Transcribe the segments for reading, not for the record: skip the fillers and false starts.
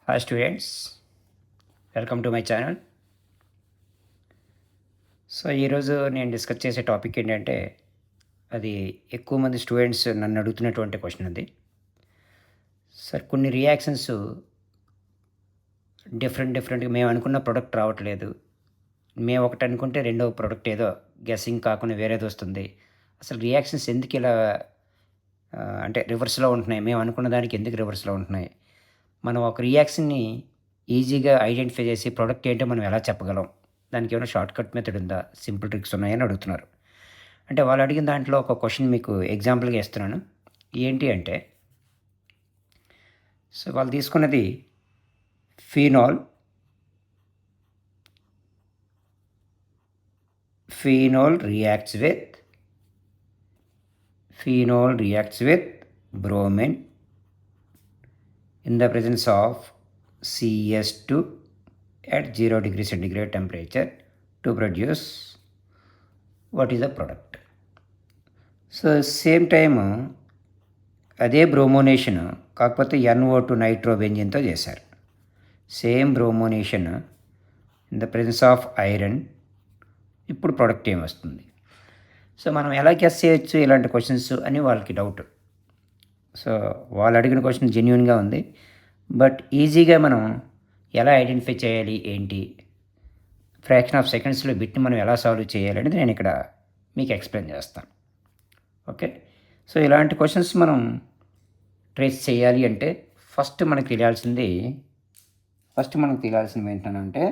Hi students, welcome to my channel. So ఈరోజు నేను discuss చేసే టాపిక్ ఏంటంటే, అది ఎక్కువ మంది స్టూడెంట్స్ నన్ను అడుగుతున్నటువంటి క్వశ్చన్ అది. సార్ కొన్ని రియాక్షన్స్ డిఫరెంట్‌గా మేము అనుకున్న ప్రొడక్ట్ రావట్లేదు. మేము ఒకటి అనుకుంటే రెండో ప్రొడక్ట్ ఏదో గెస్సింగ్ కాకుండా వేరేదొస్తుంది. అసలు రియాక్షన్స్ ఎందుకిలా అంటే రివర్స్‌లో ఉంటున్నాయి. మేము అనుకున్న దానికి ఎందుకు రివర్స్‌లో ఉంటున్నాయి? మనం ఒక రియాక్షన్‌ని ఈజీగా ఐడెంటిఫై చేసి ప్రొడక్ట్ ఏంటో మనం ఎలా చెప్పగలం? దానికేమైనా షార్ట్‌కట్ మెథడ్ ఉందా? సింపుల్ ట్రిక్స్ ఉన్నాయని అడుగుతున్నారు. అంటే వాళ్ళు అడిగిన దాంట్లో ఒక క్వెషన్ మీకు ఎగ్జాంపుల్‌గా ఇస్తున్నాను. ఏంటి అంటే, సో వాళ్ళు తీసుకున్నది phenol, phenol reacts with bromine in the presence of CS2 at 0 degree centigrade temperature to produce what is the product. So same time అదే బ్రోమోనేషన్ కాకపోతే NO2 నైట్రోబెంజిన్తో చేశారు. Same bromination in the presence of iron. ఇప్పుడు product ఏమొస్తుంది? So మనం ఎలా guess చేయొచ్చు ఇలాంటి క్వశ్చన్స్ అని వాళ్ళకి డౌట్. సో వాళ్ళు అడిగిన క్వశ్చన్ జెన్యూన్గా ఉంది, బట్ ఈజీగా మనం ఎలా ఐడెంటిఫై చేయాలి ఏంటి, ఫ్రాక్షన్ ఆఫ్ సెకండ్స్లో బిట్ని మనం ఎలా సాల్వ్ చేయాలి అనేది నేను ఇక్కడ మీకు ఎక్స్ప్లెయిన్ చేస్తాను. ఓకే, సో ఇలాంటి క్వశ్చన్స్ మనం ట్రేస్ చేయాలి అంటే ఫస్ట్ మనకు తెలియాల్సింది ఏంటంటే,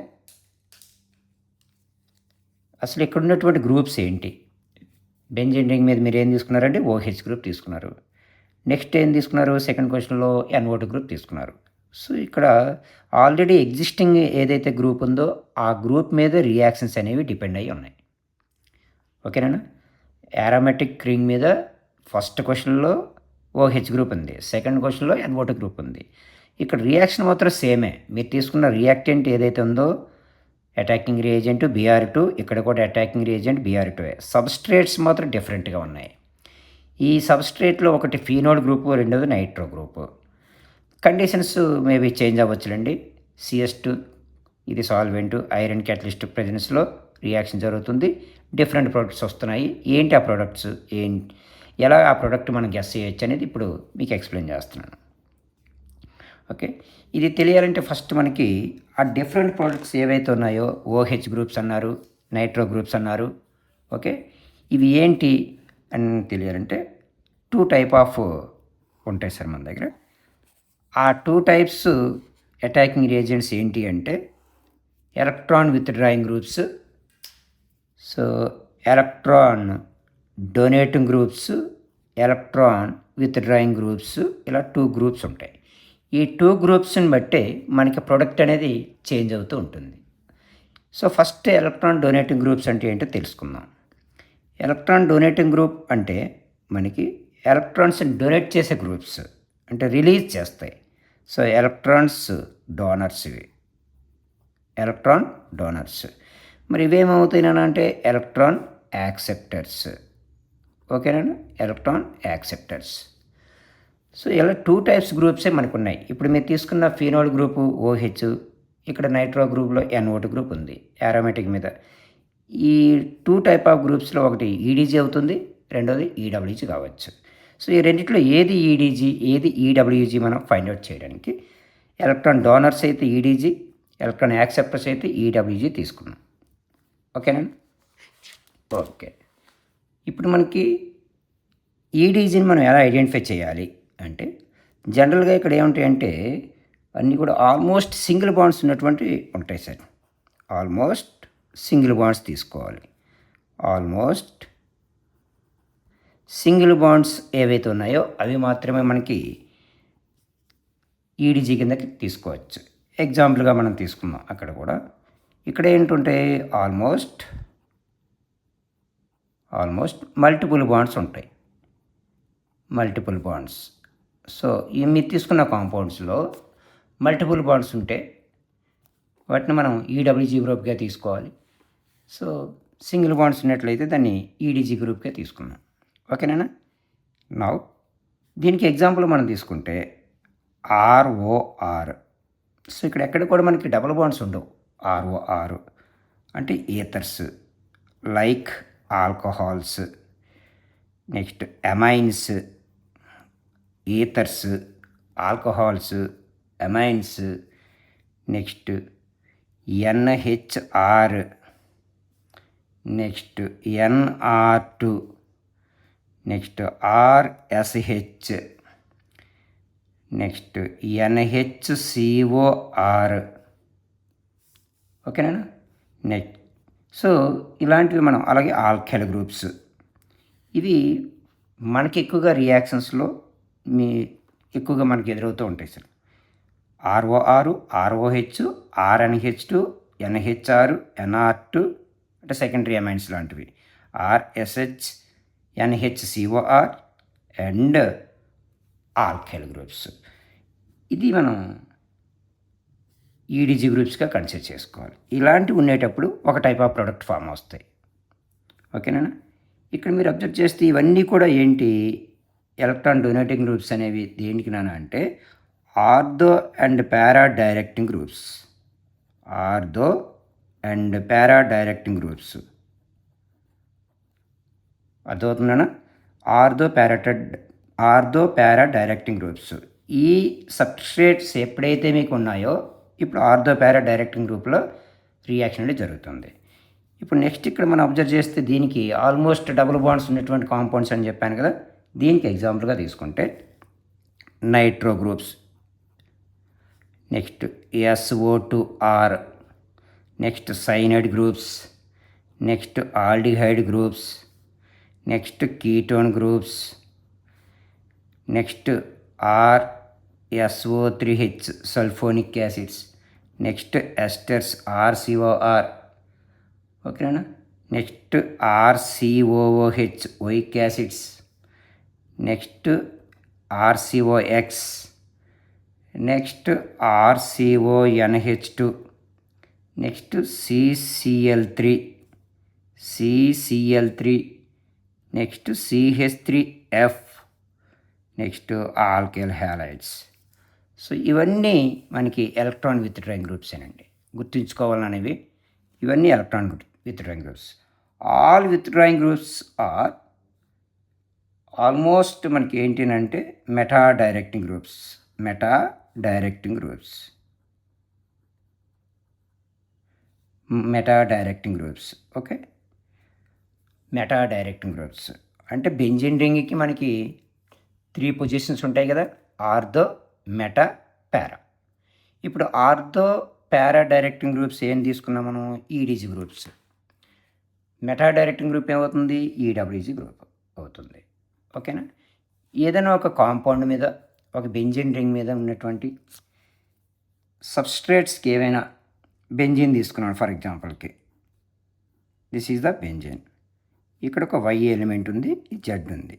అసలు ఇక్కడ ఉన్నటువంటి గ్రూప్స్ ఏంటి. బెంజీన్ రింగ్ మీద మీరు ఏం తీసుకున్నారంటే OH గ్రూప్ తీసుకున్నారు. నెక్స్ట్ ఏం తీసుకున్నారు? సెకండ్ క్వశ్చన్లో NO2 గ్రూప్ తీసుకున్నారు. సో ఇక్కడ ఆల్రెడీ ఎగ్జిస్టింగ్ ఏదైతే గ్రూప్ ఉందో ఆ గ్రూప్ మీద రియాక్షన్స్ అనేవి డిపెండ్ అయ్యి ఉన్నాయి. ఓకేనా? యారోమాటిక్ రింగ్ మీద ఫస్ట్ క్వశ్చన్లో OH గ్రూప్ ఉంది, సెకండ్ క్వశ్చన్లో NO2 గ్రూప్ ఉంది. ఇక్కడ రియాక్షన్ మాత్రం సేమే. మీరు తీసుకున్న రియాక్టెంట్ ఏదైతే ఉందో అటాకింగ్ రియేజెంట్ Br2, ఇక్కడ కూడా అటాకింగ్ రియేజెంట్ Br2. సబ్స్ట్రేట్స్ మాత్రం డిఫరెంట్గా ఉన్నాయి. ఈ సబ్స్ట్రేట్లో ఒకటి ఫీనోల్ గ్రూపు, రెండోది nitro group. Conditions maybe change అవ్వచ్చులండి. CS2 ఇది సాల్వెంట్, ఐరన్ క్యాటలిస్ట్ ప్రెజెన్స్లో రియాక్షన్ జరుగుతుంది. డిఫరెంట్ ప్రోడక్ట్స్ వస్తున్నాయి. ఏంటి ఆ ప్రోడక్ట్స్, ఎలా ఆ ప్రోడక్ట్ మనం గెస్ చేయొచ్చు అనేది ఇప్పుడు మీకు ఎక్స్ప్లెయిన్ చేస్తున్నాను. ఓకే, ఇది తెలియాలంటే ఫస్ట్ మనకి ఆ డిఫరెంట్ ప్రోడక్ట్స్ ఏవైతే ఉన్నాయో OH గ్రూప్స్ అన్నారు, నైట్రో గ్రూప్స్ అన్నారు. ఓకే, ఇవి ఏంటి అని తెలియాలంటే 2 టైప్ ఆఫ్ ఉంటాయి సార్ మన దగ్గర. ఆ 2 టైప్స్ అటాకింగ్ రియేజెంట్స్ ఏంటి అంటే, electron withdrawing groups, so electron donating groups, electron withdrawing groups, ఇలా 2 గ్రూప్స్ ఉంటాయి. ఈ 2 గ్రూప్స్ని బట్టే మనకి ప్రొడక్ట్ అనేది చేంజ్ అవుతూ ఉంటుంది. So first electron donating groups అంటే ఏంటో తెలుసుకుందాం. ఎలక్ట్రాన్ డొనేటింగ్ గ్రూప్ అంటే మనకి ఎలక్ట్రాన్స్ని డొనేట్ చేసే గ్రూప్స్, అంటే రిలీజ్ చేస్తాయి. So electron donors. మరి ఇవేమవుతాయినంటే ఎలక్ట్రాన్ యాక్సెప్టర్స్. ఓకేనా? Electron acceptors. సో ఇలా 2 టైప్స్ గ్రూప్సే మనకు ఉన్నాయి. ఇప్పుడు మీరు తీసుకున్న ఫీనోల్ గ్రూపు OH, ఇక్కడ నైట్రో గ్రూప్లో NO2 గ్రూప్ ఉంది యారోమాటిక్ మీద. ఈ 2 టైప్ ఆఫ్ గ్రూప్స్లో ఒకటి EDG అవుతుంది, రెండోది EWG కావచ్చు. సో ఈ రెండిట్లో ఏది EDG ఏది EWG మనం ఫైండ్ అవుట్ చేయడానికి ఎలక్ట్రాన్ డోనర్స్ అయితే EDG, ఎలక్ట్రాన్ యాక్సెప్టర్స్ అయితే EWG తీసుకున్నాం. ఓకేనా? ఓకే, ఇప్పుడు మనకి EDGని మనం ఎలా ఐడెంటిఫై చేయాలి అంటే, జనరల్గా ఇక్కడ ఏముంటాయంటే అన్నీ కూడా ఆల్మోస్ట్ సింగిల్ బాండ్స్ ఉన్నటువంటి ఉంటాయి సార్. ఆల్మోస్ట్ సింగిల్ బాండ్స్ తీసుకోవాలి. ఆల్మోస్ట్ సింగిల్ బాండ్స్ ఏవైతే ఉన్నాయో అవి మాత్రమే మనకి EDG కిందకి తీసుకోవచ్చు. ఎగ్జాంపుల్గా మనం తీసుకుందాం. అక్కడ కూడా ఇక్కడ ఏంటంటే ఆల్మోస్ట్ మల్టిపుల్ బాండ్స్ ఉంటాయి. Multiple bonds. సో ఈ మీరు తీసుకున్న కాంపౌండ్స్లో మల్టిపుల్ బాండ్స్ ఉంటే వాటిని మనం EWG గ్రూప్గా తీసుకోవాలి. సో సింగిల్ బాండ్స్ ఉన్నట్లయితే దాన్ని EDG గ్రూప్గా తీసుకున్నాం. ఓకేనా? దీనికి ఎగ్జాంపుల్ మనం తీసుకుంటే ROR. సో ఇక్కడ ఎక్కడ కూడా మనకి డబుల్ బాండ్స్ ఉండవు. ROR అంటే ఈథర్స్, like alcohols, next amines, ఈథర్స్, alcohols, amines, next NHR, next NR2, next RSH, next NHCOR. ఓకేనా? నెక్స్ట్ సో ఇలాంటివి మనం అలాగే ఆల్కైల్ గ్రూప్స్, ఇవి మనకి ఎక్కువగా రియాక్షన్స్లో ఎక్కువగా మనకి ఎదురవుతూ ఉంటాయి sir. ROR, ROH, RNH2, NHR, NR2 అంటే సెకండరీ అమైన్స్ లాంటివి, RSH, NHCOR and alkyl groups. ఇది మనం EDG గ్రూప్స్గా కన్సిడర్ చేసుకోవాలి. ఇలాంటివి ఉండేటప్పుడు ఒక టైప్ ఆఫ్ ప్రోడక్ట్ ఫామ్ వస్తాయి. ఓకేనా? ఇక్కడ మీరు అబ్జర్వ్ చేస్తే ఇవన్నీ కూడా ఏంటి, ఎలక్ట్రాన్ డొనేటింగ్ గ్రూప్స్ అనేవి దేనికి అంటే ortho and para directing groups. Ortho and para directing groups అర్థమవుతుందనా? Ortho para directing groups. ఈ సబ్స్ట్రేట్స్ ఎప్పుడైతే మీకు ఉన్నాయో ఇప్పుడు ఆర్థో పారా డైరెక్టింగ్ గ్రూప్లో రియాక్షన్ అనేది జరుగుతుంది. ఇప్పుడు నెక్స్ట్ ఇక్కడ మనం అబ్జర్వ్ చేస్తే దీనికి ఆల్మోస్ట్ డబుల్ బాండ్స్ ఉన్నటువంటి కాంపౌండ్స్ అని చెప్పాను కదా, దీనికి ఎగ్జాంపుల్గా తీసుకుంటే nitro groups, next SO2R, next cyanide groups, next aldehyde groups, next ketone groups, next RSO3H sulphonic acids, next esters RCOR. ఓకేనా? Next RCOOH oic acids, next RCOX, next RCONH2, next CCl3, next CH3F, next alkyl halides. So ఇవన్నీ మనకి electron withdrawing groups అండి, గుర్తుంచుకోవాలనేవి. ఇవన్నీ electron withdrawing groups. All withdrawing groups are almost మనకి ఏంటంటే meta directing groups. Okay, meta directing groups అంటే benzene రింగ్కి మనకి 3 పొజిషన్స్ ఉంటాయి కదా, ఆర్థో, మెటా, పారా. ఇప్పుడు ఆర్థో పారా డైరెక్టింగ్ గ్రూప్స్ ఏం తీసుకున్నాం మనం, EDG groups. Meta directing group ఏమవుతుంది, EWG గ్రూప్ అవుతుంది. ఓకేనా? ఏదైనా ఒక కాంపౌండ్ మీద, ఒక బెంజీన్ రింగ్ మీద ఉన్నటువంటి సబ్స్ట్రేట్స్కి ఏవైనా బెంజీన్ తీసుకున్నాను ఫర్ ఎగ్జాంపుల్కి, దిస్ ఈజ్ ద బెంజీన్. ఇక్కడ ఒక Y ఎలిమెంట్ ఉంది, Z ఉంది.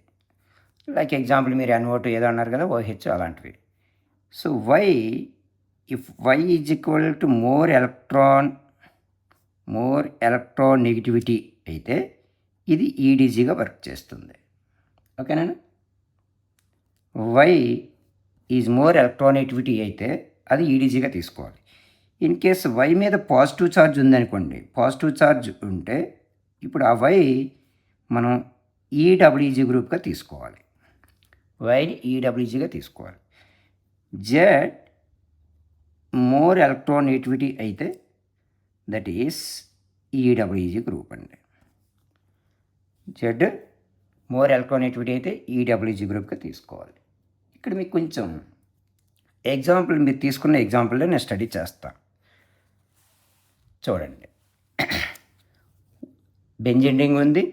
లైక్ ఎగ్జాంపుల్ మీరు NO2 ఏదో అన్నారు కదా, OH అలాంటివి. So if Y is equal to more electronegativity అయితే ఇది EDGగా వర్క్ చేస్తుంది. ఓకేనా? Y ఈజ్ మోర్ ఎలక్ట్రోనెగటివిటీ అయితే అది EDGగా తీసుకోవాలి. ఇన్ కేస్ Y మీద పాజిటివ్ ఛార్జ్ ఉందనుకోండి, పాజిటివ్ ఛార్జ్ ఉంటే ఇప్పుడు ఆ Y మనం EWG గ్రూప్గా తీసుకోవాలి. Yని EWGగా తీసుకోవాలి. Z మోర్ ఎలక్ట్రోనెగటివిటీ అయితే దట్ ఈస్ EWG గ్రూప్ అండి. Z మోర్ ఎలక్ట్రోనెగటివిటీ అయితే EWG గ్రూప్గా తీసుకోవాలి. ఇక్కడ మీకు కొంచెం ఎగ్జాంపుల్, మీరు తీసుకున్న ఎగ్జాంపుల్లో నేను స్టడీ చేస్తాను చూడండి. బెంజీన్ రింగ్ ఉంది,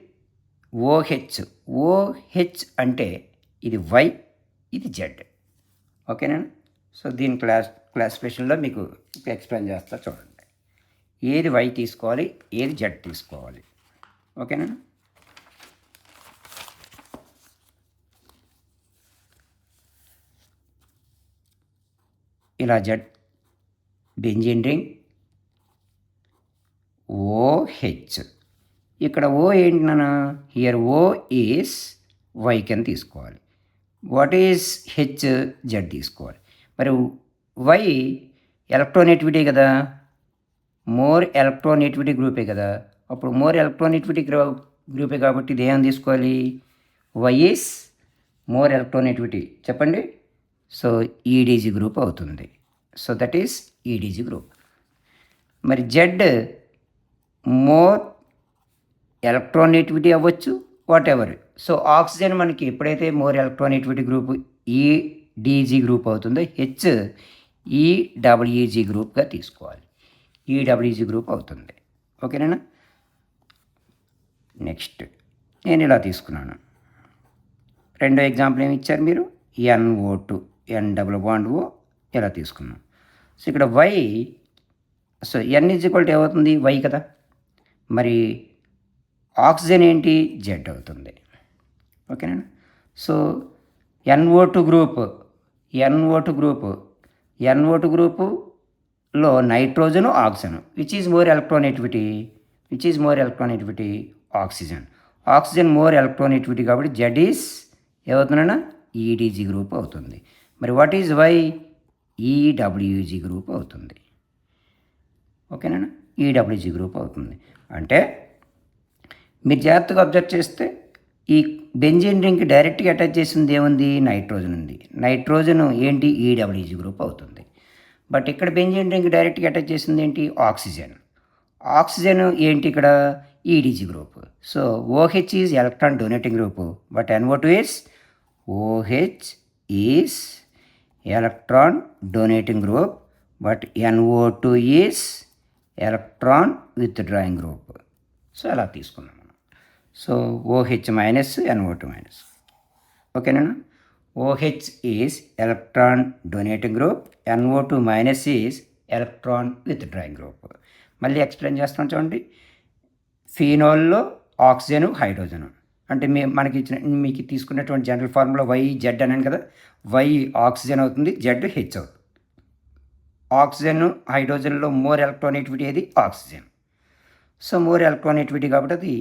OH అంటే ఇది Y, ఇది Z. ఓకేనా? సో దీని క్లాసిఫికేషన్లో మీకు ఎక్స్ప్లెయిన్ చేస్తా చూడండి. ఏది Y తీసుకోవాలి, ఏది Z తీసుకోవాలి. ఓకేనా? ఇలా Z బెంజీన్ రింగ్ OH. ఇక్కడ O ఏంటి నాన్న, హియర్ O ఈస్ Y కింద తీసుకోవాలి. వాట్ ఈస్ H, Z తీసుకోవాలి. మరి Y ఎలక్ట్రోనెటివిటీ కదా, మోర్ ఎలక్ట్రోనెటివిటీ గ్రూపే కదా. అప్పుడు మోర్ ఎలక్ట్రోనెటివిటీ గ్రూపే కాబట్టి ఇది ఏమని తీసుకోవాలి, వై ఈస్ మోర్ ఎలక్ట్రోనెటివిటీ చెప్పండి. సో ఈడీజీ గ్రూప్ అవుతుంది. So that is EDG group. మరి జెడ్ మోర్ ఎలక్ట్రోనెటివిటీ అవ్వచ్చు, వాట్ ఎవర్. సో ఆక్సిజన్ మనకి ఎప్పుడైతే more electronegativity group EDG group అవుతుందో హెచ్ ఈడబ్ల్యూజీ గ్రూప్గా తీసుకోవాలి. ఈడబ్ల్యూజీ గ్రూప్ అవుతుంది. ఓకేనా. నెక్స్ట్ నేను ఇలా తీసుకున్నాను. రెండో ఎగ్జాంపుల్ ఏమి ఇచ్చారు మీరు, NO2 N double bond O ఇలా తీసుకున్నాం. సో ఇక్కడ y, so N is equal to ఏమవుతుంది, వై కదా. మరి ఆక్సిజన్ ఏంటి, జెడ్ అవుతుంది. ఓకేనా. సో NO2 గ్రూపులో nitrogen oxygen which is more electronegativity oxygen. Oxygen more electronegativity కాబట్టి జెడ్ ఈస్ ఏమవుతుందన్నా, ఈడీజీ గ్రూప్ అవుతుంది. మరి what is Y, EWG group అవుతుంది. ఓకేనా, ఈడబ్ల్యూజీ గ్రూప్ అవుతుంది. అంటే మీరు జాగ్రత్తగా అబ్జర్వ్ చేస్తే ఈ బెంజీన్ రింగ్కి డైరెక్ట్గా అటాచ్ చేసింది ఏముంది, నైట్రోజన్ ఉంది. నైట్రోజన్ ఏంటి, ఈడబ్ల్యూజీ గ్రూప్ అవుతుంది. బట్ ఇక్కడ బెంజీన్ రింగ్ డైరెక్ట్గా అటాచ్ చేసింది ఏంటి, ఆక్సిజన్. ఆక్సిజన్ ఏంటి ఇక్కడ, EDG group. So OH is electron donating group, but NO2 is OH is electron donating group, but NO2 is electron withdrawing group. So అలా తీసుకున్నాం మనం. So OH minus NO2 minus. ఓకేనా. OH is electron donating group, NO2 minus is electron withdrawing group. మళ్ళీ explain చేస్తాం చూడండి. ఫీనాల్లో oxygen hydrogen అంటే మనకి ఇచ్చిన మీకు తీసుకున్నటువంటి జనరల్ ఫార్ములా వై జెడ్ అన్నాను కదా. వై ఆక్సిజన్ అవుతుంది, జెడ్ హెచ్ అవుతుంది. ఆక్సిజన్ హైడ్రోజన్లో మోర్ ఎలక్ట్రోనెటివిటీ ఏది, ఆక్సిజన్. సో మోర్ ఎలక్ట్రోనెటివిటీ కాబట్టి అది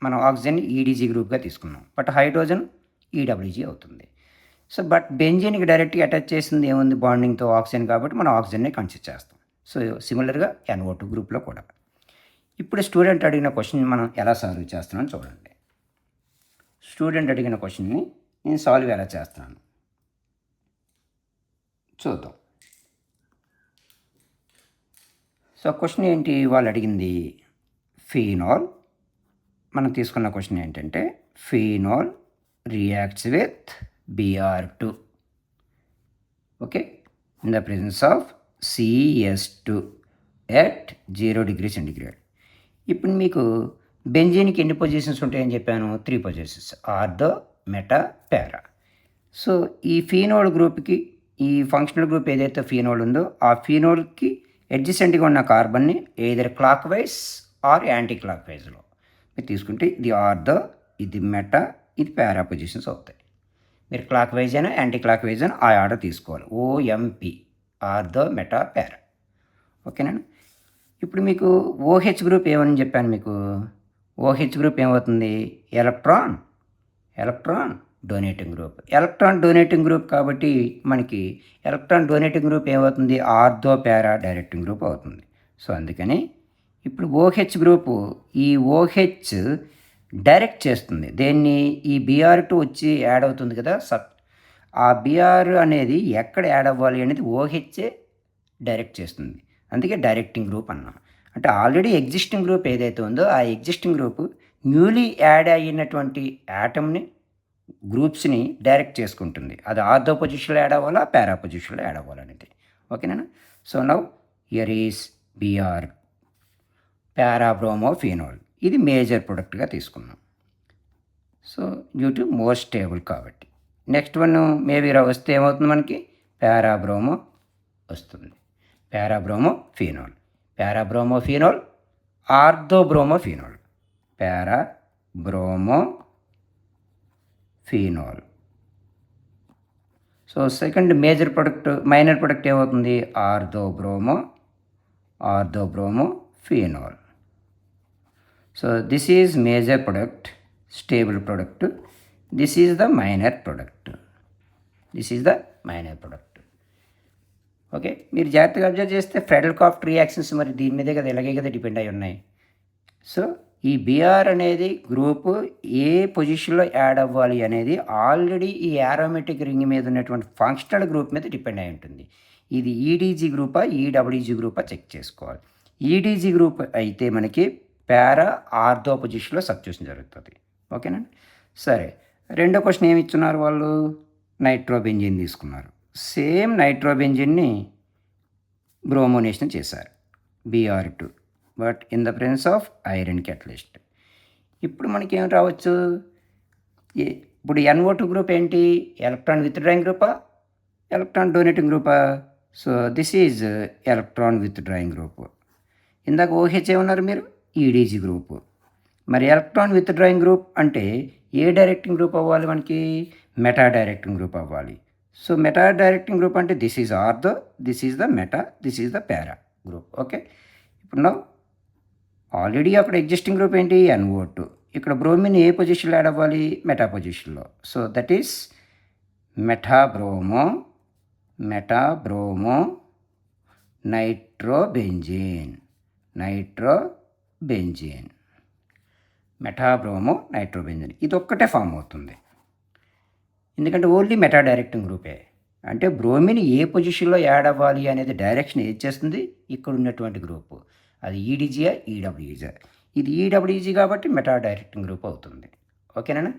మనం ఆక్సిజన్ ఈడీజీ గ్రూప్గా తీసుకున్నాం, బట్ హైడ్రోజన్ ఈడబ్ల్యూజీ అవుతుంది. సో బట్ బెంజీన్కి డైరెక్ట్గా అటాచ్ చేసింది ఏముంది, బాండింగ్తో ఆక్సిజన్ కాబట్టి మనం ఆక్సిజన్నే కన్సిడర్ చేస్తాం. సో సిమిలర్గా NO2 గ్రూప్లో కూడా. ఇప్పుడు స్టూడెంట్ అడిగిన క్వశ్చన్ మనం ఎలా సాల్వ్ చేస్తున్నామని చూడండి. స్టూడెంట్ అడిగిన క్వశ్చన్ని నేను సాల్వ్ ఎలా చేస్తున్నాను చూద్దాం. సో క్వశ్చన్ ఏంటి, వాళ్ళు అడిగింది ఫీనాల్. మనం తీసుకున్న క్వశ్చన్ ఏంటంటే phenol reacts with Br2 okay in the presence of CS2 at 0 degree centigrade. ఇప్పుడు మీకు బెంజీన్కి ఎన్ని పొజిషన్స్ ఉంటాయని చెప్పాను, 3 పొజిషన్స్, ఆర్థో, మెటా, పారా. సో ఈ ఫీనోల్ గ్రూప్కి, ఈ ఫంక్షనల్ గ్రూప్ ఏదైతే ఫీనోల్ ఉందో ఆ ఫీనోల్కి అడ్జసెంట్గా ఉన్న కార్బన్ని ఏదర్ క్లాక్ వైజ్ ఆర్ యాంటీ క్లాక్ వైజ్లో మీరు తీసుకుంటే ఇది ఆర్థో, ఇది మెటా, ఇది పారా పొజిషన్స్ అవుతాయి. మీరు క్లాక్ వైజ్ అయినా యాంటీ క్లాక్ వైజ్ అయినా ఆ ఆర్డర్ తీసుకోవాలి. OMP ఆర్థో, మెటా, పారా. ఓకేనా. ఇప్పుడు మీకు OH గ్రూప్ ఏమని చెప్పాను మీకు, OH గ్రూప్ ఏమవుతుంది, electron donating group. Electron donating group కాబట్టి మనకి ఎలక్ట్రాన్ డొనేటింగ్ గ్రూప్ ఏమవుతుంది, ఆర్థో, పారా డైరెక్టింగ్ గ్రూప్ అవుతుంది. సో అందుకని ఇప్పుడు OH గ్రూపు, ఈ OH డైరెక్ట్ చేస్తుంది దేన్ని, ఈ Br2 వచ్చి యాడ్ అవుతుంది కదా. ఆ Br అనేది ఎక్కడ యాడ్ అవ్వాలి అనేది OHే డైరెక్ట్ చేస్తుంది. అందుకే డైరెక్టింగ్ గ్రూప్ అన్నాం. అంటే ఆల్రెడీ ఎగ్జిస్టింగ్ గ్రూప్ ఏదైతే ఉందో ఆ ఎగ్జిస్టింగ్ గ్రూప్ న్యూలీ యాడ్ అయినటువంటి యాటమ్ని, గ్రూప్స్ని డైరెక్ట్ చేసుకుంటుంది. అది ఆర్థో పొజిషన్లో యాడ్ అవ్వాలా, పారా పొజిషన్లో యాడ్ అవ్వాలనేది. ఓకేనా. So now here is Br parabromophenol. ఇది మేజర్ ప్రొడక్ట్గా తీసుకున్నాం. So due to more stable కాబట్టి. నెక్స్ట్ వన్ మేబీ వస్తే ఏమవుతుంది మనకి, పారాబ్రోమో వస్తుంది. Parabromophenol, orthobromophenol, parabromophenol. So second major product, minor product ఏమవుతుంది, orthobromophenol. So this is major product, stable product. This is the minor product. Okay, మీరు జాగ్రత్తగా observe చేస్తే ఫ్రెడెల్కాఫ్ట్ reactions మరి దీని మీదే కదా ఇలాగే కదా డిపెండ్ అయి ఉన్నాయి. సో ఈ బిఆర్ అనేది గ్రూపు ఏ పొజిషన్లో యాడ్ అవ్వాలి అనేది ఆల్రెడీ ఈ యారోమెటిక్ రింగ్ మీద ఉన్నటువంటి ఫంక్షనల్ గ్రూప్ మీద డిపెండ్ అయి ఉంటుంది. ఇది ఈడీజీ గ్రూపా ఈడబ్ల్యూజీ గ్రూపా చెక్ చేసుకోవాలి. ఈడీజీ గ్రూప్ అయితే మనకి పారా ఆర్థో పొజిషన్లో సబ్స్టిట్యూషన్ జరుగుతుంది. ఓకేనండి. సరే, రెండో క్వశ్చన్ ఏమి ఇచ్చున్నారు వాళ్ళు? నైట్రోబెంజిన్ తీసుకున్నారు. సేమ్ నైట్రోబెంజిన్ని బ్రోమోనేషన్ చేశారు BR2, but in the presence of iron catalyst. ఇప్పుడు మనకి ఏం రావచ్చు? ఇప్పుడు NO2 గ్రూప్ ఏంటి? ఎలక్ట్రాన్ విత్డ్రాయింగ్ గ్రూపా ఎలక్ట్రాన్ డొనేటింగ్ గ్రూపా? So this is electron withdrawing group. ఇందాక OH ఏమన్నారు మీరు? EDG group. మరి ఎలక్ట్రాన్ విత్డ్రాయింగ్ గ్రూప్ అంటే ఏ డైరెక్టింగ్ గ్రూప్ అవ్వాలి మనకి? మెటా డైరెక్టింగ్ గ్రూప్ అవ్వాలి. సో మెటా డైరెక్టింగ్ గ్రూప్ అంటే this is ortho, this is the meta, this is the para group. Okay, ఇప్పుడు నా ఆల్రెడీ అక్కడ ఎగ్జిస్టింగ్ గ్రూప్ ఏంటి? NO2. ఇక్కడ బ్రోమిన్ ఏ పొజిషన్లో యాడ్ అవ్వాలి? మెటా పొజిషన్లో. So that is metabromo nitrobenzene. Metabromo nitrobenzene ఇది ఒక్కటే ఫామ్ అవుతుంది, ఎందుకంటే ఓన్లీ మెటా డైరెక్టింగ్ గ్రూపే. అంటే బ్రోమిన్ ఏ పొజిషన్లో యాడ్ అవ్వాలి అనేది డైరెక్షన్ ఏది చేస్తుంది? ఇక్కడ ఉన్నటువంటి గ్రూపు. అది ఈడీజీయా ఈడబ్ల్యూజీ? ఇది ఈడబ్ల్యూజీ కాబట్టి మెటా డైరెక్టింగ్ గ్రూప్ అవుతుంది. ఓకేనా?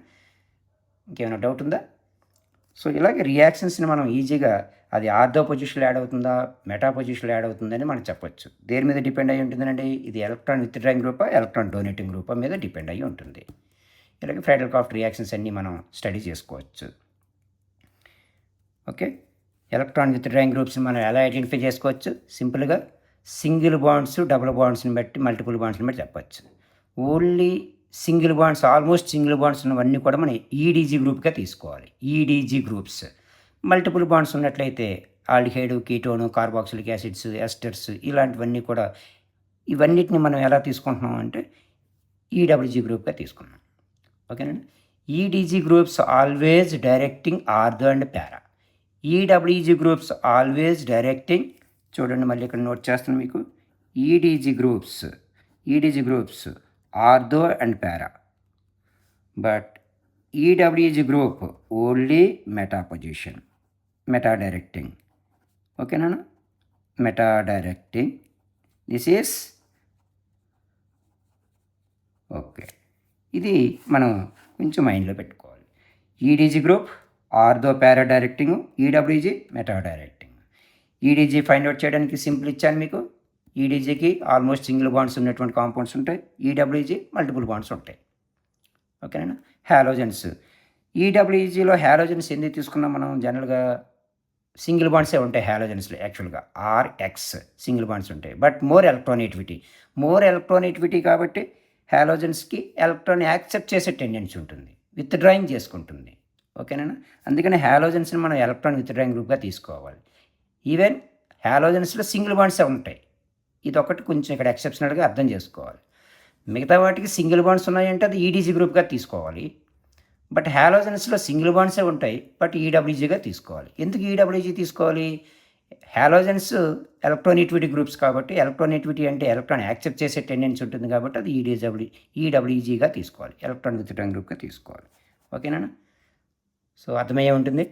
ఇంకేమైనా డౌట్ ఉందా? సో ఇలాగే రియాక్షన్స్ని మనం ఈజీగా అది ఆర్థో పొజిషన్లో యాడ్ అవుతుందా మెటా పొజిషన్లో యాడ్ అవుతుందని మనం చెప్పొచ్చు. దేని మీద డిపెండ్ అయ్యి ఉంటుందండి? ఇది ఎలక్ట్రాన్ విత్డ్రాయింగ్ గ్రూపా ఎలక్ట్రాన్ డొనేటింగ్ గ్రూపా మీద డిపెండ్ అయ్యి ఉంటుంది. ఇలాగే ఫ్రెడెల్కాఫ్ట్ రియాక్షన్స్ అన్నీ మనం స్టడీ చేసుకోవచ్చు. ఓకే, ఎలక్ట్రాన్ విత్డ్రాయింగ్ గ్రూప్స్ని మనం ఎలా ఐడెంటిఫై చేసుకోవచ్చు? సింపుల్గా సింగిల్ బాండ్స్ డబుల్ బాండ్స్ని బట్టి మల్టిపుల్ బాండ్స్ని బట్టి చెప్పచ్చు. Only single bonds almost single bonds ఉన్నవన్నీ కూడా మనం ఈడీజీ గ్రూప్గా తీసుకోవాలి. EDG groups. మల్టిపుల్ బాండ్స్ ఉన్నట్లయితే ఆల్డిహైడ్, కీటోను, కార్బాక్సిలిక్ యాసిడ్స్, ఎస్టర్స్ ఇలాంటివన్నీ కూడా ఇవన్నిటిని మనం ఎలా తీసుకుంటున్నాం అంటే ఈడబ్ల్యూజీ గ్రూప్గా తీసుకున్నాం. ఓకేనండి. EDG groups always directing ortho and para. EWG groups always directing, చూడండి మళ్ళీ ఇక్కడ నోట్ చేస్తాను మీకు, EDG groups ortho and para, but EWG group only meta position, meta directing. ఓకేనా? Meta directing. This is okay. ఇది మనం కొంచెం మైండ్లో పెట్టుకోవాలి. EDG group ortho para directing, EWG meta directing. EDG find out చేయడానికి సింపుల్ ఇచ్చాను మీకు. ఈడీజీకి ఆల్మోస్ట్ సింగిల్ బాండ్స్ ఉన్నటువంటి కాంపౌండ్స్ ఉంటాయి, ఈడబ్ల్యూజీ మల్టిపుల్ బాండ్స్ ఉంటాయి. ఓకేనా? హ్యాలోజన్స్. ఈడబ్ల్యూజీలో హ్యాలోజన్స్ ఎందుకు తీసుకున్నాం మనం? జనరల్గా సింగిల్ బాండ్సే ఉంటాయి హ్యాలోజన్స్లో. యాక్చువల్గా RX సింగిల్ బాండ్స్ ఉంటాయి, బట్ మోర్ ఎలక్ట్రానిటివిటీ కాబట్టి హ్యాలోజన్స్కి ఎలక్ట్రాన్ యాక్సెప్ట్ చేసే టెండెన్సీ ఉంటుంది, విత్డ్రాయింగ్ చేసుకుంటుంది. ఓకేనా? అందుకని హ్యాలోజన్స్ని మనం ఎలక్ట్రాన్ విత్డ్రాయింగ్ గ్రూప్గా తీసుకోవాలి. ఈవెన్ హ్యాలోజన్స్లో సింగిల్ బాండ్సే ఉంటాయి. ఇది ఒకటి కొంచెం ఇక్కడ ఎక్సెప్షనల్గా అర్థం చేసుకోవాలి. మిగతా వాటికి సింగిల్ బాండ్స్ ఉన్నాయంటే అది ఈడీజీ గ్రూప్గా తీసుకోవాలి, బట్ హ్యాలోజన్స్లో సింగిల్ బాండ్సే ఉంటాయి, బట్ ఈడబ్ల్యూజీగా తీసుకోవాలి. ఎందుకు ఈడబ్ల్యూజీ తీసుకోవాలి? హ్యాలోజన్స్ ఎలక్ట్రానిటివిటీ గ్రూప్స్ కాబట్టి, ఎలక్ట్రానిటివిటీ అంటే ఎలక్ట్రాన్ యాక్సెప్ట్ చేసే టెండెన్సీ ఉంటుంది కాబట్టి అది ఈడబ్ల్యూజీగా తీసుకోవాలి, ఎలక్ట్రాన్ విత్డ్రాయింగ్ గ్రూప్గా తీసుకోవాలి. ఓకేనా? సో అర్థమయ్యే ఉంటుంది.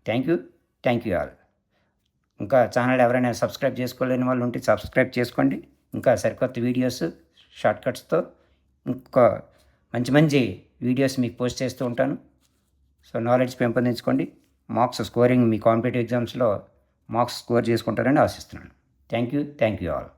Thank you all. ఇంకా ఛానల్ ఎవరైనా సబ్స్క్రైబ్ చేసుకోలేని వాళ్ళు ఉంటే సబ్స్క్రైబ్ చేసుకోండి. ఇంకా సరికొత్త వీడియోస్ షార్ట్కట్స్తో ఇంకా మంచి వీడియోస్ మీకు పోస్ట్ చేస్తూ ఉంటాను. సో నాలెడ్జ్ పెంపొందించుకోండి. మార్క్స్ స్కోరింగ్ మీ కాంపిటేటివ్ ఎగ్జామ్స్లో మార్క్స్ స్కోర్ చేసుకుంటారని ఆశిస్తున్నాను. Thank you all.